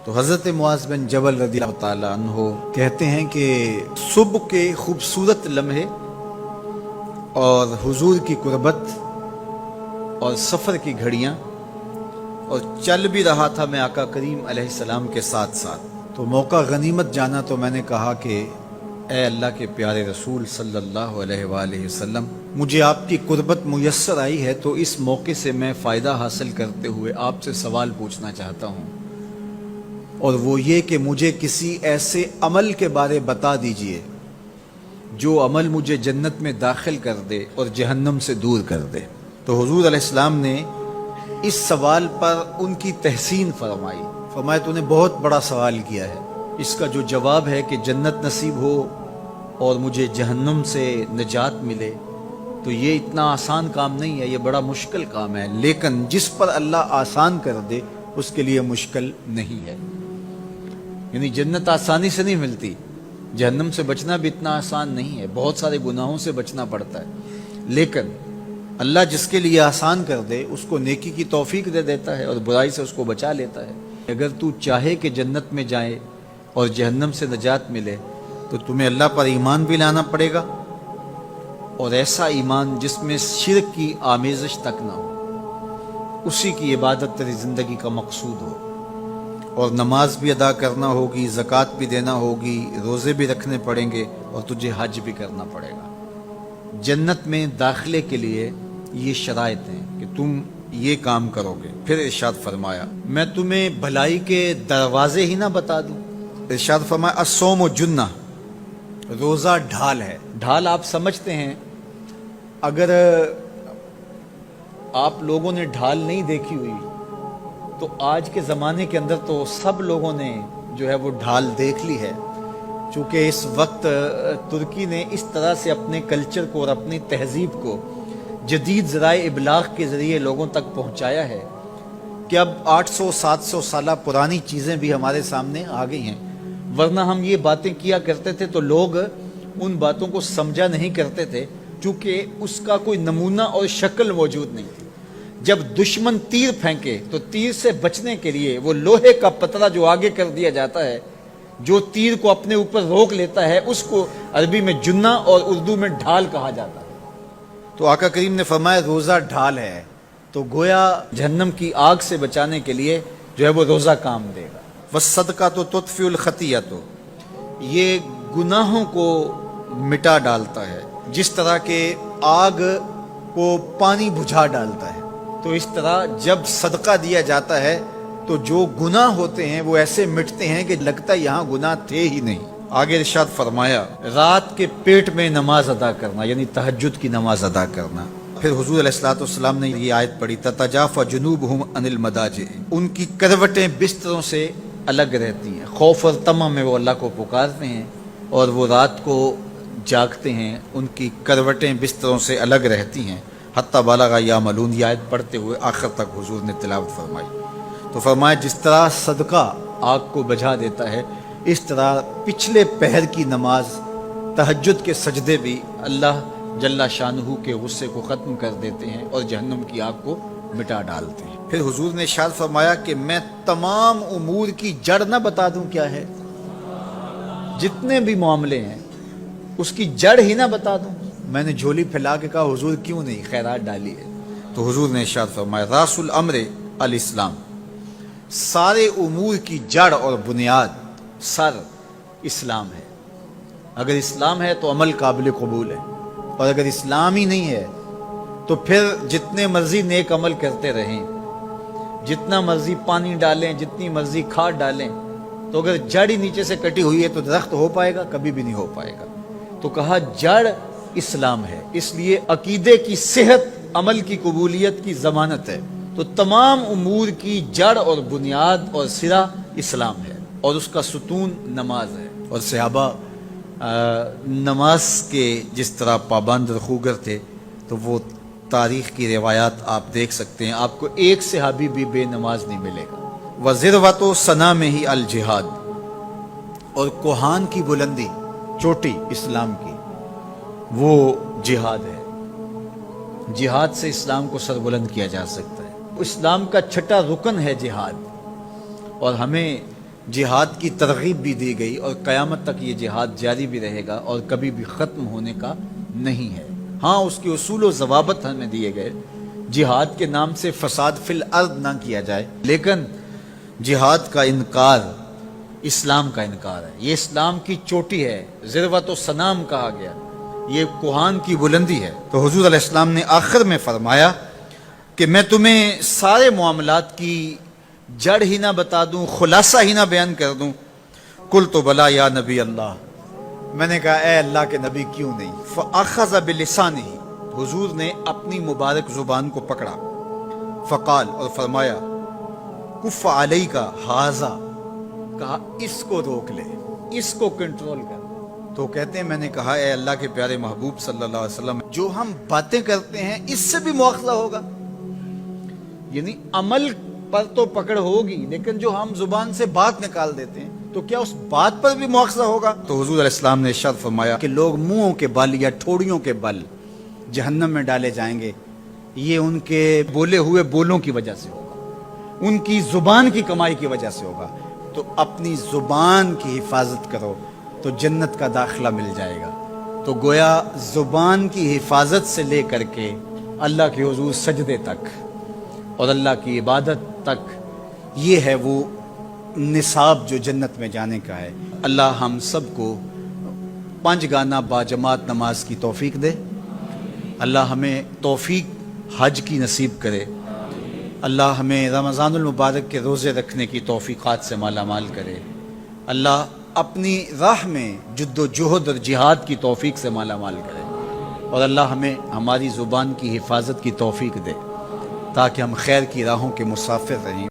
تو حضرت معاذ بن جبل رضی اللہ تعالیٰ عنہ کہتے ہیں کہ صبح کے خوبصورت لمحے اور حضور کی قربت اور سفر کی گھڑیاں اور چل بھی رہا تھا میں آقا کریم علیہ السلام کے ساتھ ساتھ، تو موقع غنیمت جانا تو میں نے کہا کہ اے اللہ کے پیارے رسول صلی اللہ علیہ وآلہ وسلم، مجھے آپ کی قربت میسر آئی ہے تو اس موقع سے میں فائدہ حاصل کرتے ہوئے آپ سے سوال پوچھنا چاہتا ہوں، اور وہ یہ کہ مجھے کسی ایسے عمل کے بارے بتا دیجئے جو عمل مجھے جنت میں داخل کر دے اور جہنم سے دور کر دے۔ تو حضور علیہ السلام نے اس سوال پر ان کی تحسین فرمایا تو نے بہت بڑا سوال کیا ہے، اس کا جو جواب ہے کہ جنت نصیب ہو اور مجھے جہنم سے نجات ملے، تو یہ اتنا آسان کام نہیں ہے، یہ بڑا مشکل کام ہے، لیکن جس پر اللہ آسان کر دے اس کے لیے مشکل نہیں ہے۔ یعنی جنت آسانی سے نہیں ملتی، جہنم سے بچنا بھی اتنا آسان نہیں ہے، بہت سارے گناہوں سے بچنا پڑتا ہے، لیکن اللہ جس کے لیے آسان کر دے اس کو نیکی کی توفیق دے دیتا ہے اور برائی سے اس کو بچا لیتا ہے۔ اگر تو چاہے کہ جنت میں جائے اور جہنم سے نجات ملے تو تمہیں اللہ پر ایمان بھی لانا پڑے گا، اور ایسا ایمان جس میں شرک کی آمیزش تک نہ ہو، اسی کی عبادت تیری زندگی کا مقصود ہو، اور نماز بھی ادا کرنا ہوگی، زکوٰۃ بھی دینا ہوگی، روزے بھی رکھنے پڑیں گے، اور تجھے حج بھی کرنا پڑے گا۔ جنت میں داخلے کے لیے یہ شرائط ہیں کہ تم یہ کام کرو گے۔ پھر ارشاد فرمایا میں تمہیں بھلائی کے دروازے ہی نہ بتا دوں۔ ارشاد فرمایا الصوم جنہ، روزہ ڈھال ہے۔ ڈھال آپ سمجھتے ہیں، اگر آپ لوگوں نے ڈھال نہیں دیکھی ہوئی تو آج کے زمانے کے اندر تو سب لوگوں نے جو ہے وہ ڈھال دیکھ لی ہے، چونکہ اس وقت ترکی نے اس طرح سے اپنے کلچر کو اور اپنی تہذیب کو جدید ذرائع ابلاغ کے ذریعے لوگوں تک پہنچایا ہے کہ اب 800-700 سالہ پرانی چیزیں بھی ہمارے سامنے آ گئی ہیں، ورنہ ہم یہ باتیں کیا کرتے تھے تو لوگ ان باتوں کو سمجھا نہیں کرتے تھے، چونکہ اس کا کوئی نمونہ اور شکل موجود نہیں تھی۔ جب دشمن تیر پھینکے تو تیر سے بچنے کے لیے وہ لوہے کا پتلا جو آگے کر دیا جاتا ہے، جو تیر کو اپنے اوپر روک لیتا ہے، اس کو عربی میں جنہ اور اردو میں ڈھال کہا جاتا ہے۔ تو آقا کریم نے فرمایا روزہ ڈھال ہے، تو گویا جہنم کی آگ سے بچانے کے لیے جو ہے وہ روزہ کام دے گا۔ وَالصَّدْقَةُ تُطْفِئُ الْخَطِیَّةَ، یہ گناہوں کو مٹا ڈالتا ہے، جس طرح کہ آگ کو پانی بجھا ڈالتا ہے، تو اس طرح جب صدقہ دیا جاتا ہے تو جو گناہ ہوتے ہیں وہ ایسے مٹتے ہیں کہ لگتا ہے یہاں گناہ تھے ہی نہیں۔ آگے ارشاد فرمایا رات کے پیٹ میں نماز ادا کرنا، یعنی تہجد کی نماز ادا کرنا۔ پھر حضور علیہ السلام نے یہ آیت پڑھی تتجافی جنوبہم عن المضاجع، ان کی کروٹیں بستروں سے الگ رہتی ہیں، خوف اور طمع میں وہ اللہ کو پکارتے ہیں اور وہ رات کو جاگتے ہیں، ان کی کروٹیں بستروں سے الگ رہتی ہیں، حتی بلغ یعملون، یہ آیت پڑھتے ہوئے آخر تک حضور نے تلاوت فرمائی۔ تو فرمایا جس طرح صدقہ آگ کو بجھا دیتا ہے، اس طرح پچھلے پہر کی نماز، تہجد کے سجدے بھی اللہ جل شانہ کے غصے کو ختم کر دیتے ہیں اور جہنم کی آگ کو مٹا ڈالتے ہیں۔ پھر حضور نے ارشاد فرمایا کہ میں تمام امور کی جڑ نہ بتا دوں کیا ہے، جتنے بھی معاملے ہیں اس کی جڑ ہی نہ بتا دوں۔ میں نے جھولی پھیلا کے کہا حضور کیوں نہیں، خیرات ڈالی ہے۔ تو حضور نے ارشاد فرمایا راس الامر الاسلام، سارے امور کی جڑ اور بنیاد، سر اسلام ہے۔ اگر اسلام ہے تو عمل قابل قبول ہے، اور اگر اسلام ہی نہیں ہے تو پھر جتنے مرضی نیک عمل کرتے رہیں، جتنا مرضی پانی ڈالیں، جتنی مرضی کھاد ڈالیں، تو اگر جڑ ہی نیچے سے کٹی ہوئی ہے تو درخت ہو پائے گا؟ کبھی بھی نہیں ہو پائے گا۔ تو کہا جڑ اسلام ہے، اس لیے عقیدے کی صحت عمل کی قبولیت کی ضمانت ہے۔ تو تمام امور کی جڑ اور بنیاد اور سرا اسلام ہے، اور اس کا ستون نماز ہے۔ اور صحابہ نماز کے جس طرح پابند رخوگر تھے، تو وہ تاریخ کی روایات آپ دیکھ سکتے ہیں، آپ کو ایک صحابی بھی بے نماز نہیں ملے گا۔ وَذِرْوَةُ صَنَامِهِ الْجِهَادُ، اور کوہان کی بلندی، چوٹی اسلام کی، وہ جہاد ہے۔ جہاد سے اسلام کو سربلند کیا جا سکتا ہے۔ اسلام کا چھٹا رکن ہے جہاد، اور ہمیں جہاد کی ترغیب بھی دی گئی اور قیامت تک یہ جہاد جاری بھی رہے گا اور کبھی بھی ختم ہونے کا نہیں ہے۔ ہاں اس کے اصول و ضوابط ہمیں دیے گئے، جہاد کے نام سے فساد فی الارض نہ کیا جائے، لیکن جہاد کا انکار اسلام کا انکار ہے۔ یہ اسلام کی چوٹی ہے، ذروۃ و سنام کہا گیا، یہ کوہان کی بلندی ہے۔ تو حضور علیہ السلام نے آخر میں فرمایا کہ میں تمہیں سارے معاملات کی جڑ ہی نہ بتا دوں، خلاصہ ہی نہ بیان کر دوں؟ قلت تو بلا یا نبی اللہ، میں نے کہا اے اللہ کے نبی کیوں نہیں؟ فاخذ بلسانہ، حضور نے اپنی مبارک زبان کو پکڑا، فقال، اور فرمایا کف علیک ھذا، کہا اس کو روک لے، اس کو کنٹرول کر۔ تو کہتے ہیں میں نے کہا اے اللہ کے پیارے محبوب صلی اللہ علیہ وسلم، جو ہم باتیں کرتے ہیں اس سے بھی مواخذہ ہوگا؟ یعنی عمل پر تو پکڑ ہوگی، لیکن جو ہم زبان سے بات نکال دیتے ہیں تو کیا اس بات پر بھی مواخذہ ہوگا؟ تو حضور علیہ السلام نے ارشاد فرمایا کہ لوگ منہوں کے بل یا ٹھوڑیوں کے بل جہنم میں ڈالے جائیں گے، یہ ان کے بولے ہوئے بولوں کی وجہ سے ہوگا، ان کی زبان کی کمائی کی وجہ سے ہوگا۔ تو اپنی زبان کی حفاظت کرو تو جنت کا داخلہ مل جائے گا۔ تو گویا زبان کی حفاظت سے لے کر کے اللہ کے حضور سجدے تک اور اللہ کی عبادت تک، یہ ہے وہ نصاب جو جنت میں جانے کا ہے۔ اللہ ہم سب کو 5 گانا باجماعت نماز کی توفیق دے، اللہ ہمیں توفیق حج کی نصیب کرے، اللہ ہمیں رمضان المبارک کے روزے رکھنے کی توفیقات سے مالا مال کرے، اللہ اپنی راہ میں جد و جہد اور جہاد کی توفیق سے مالا مال کرے، اور اللہ ہمیں ہماری زبان کی حفاظت کی توفیق دے تاکہ ہم خیر کی راہوں کے مسافر رہیں۔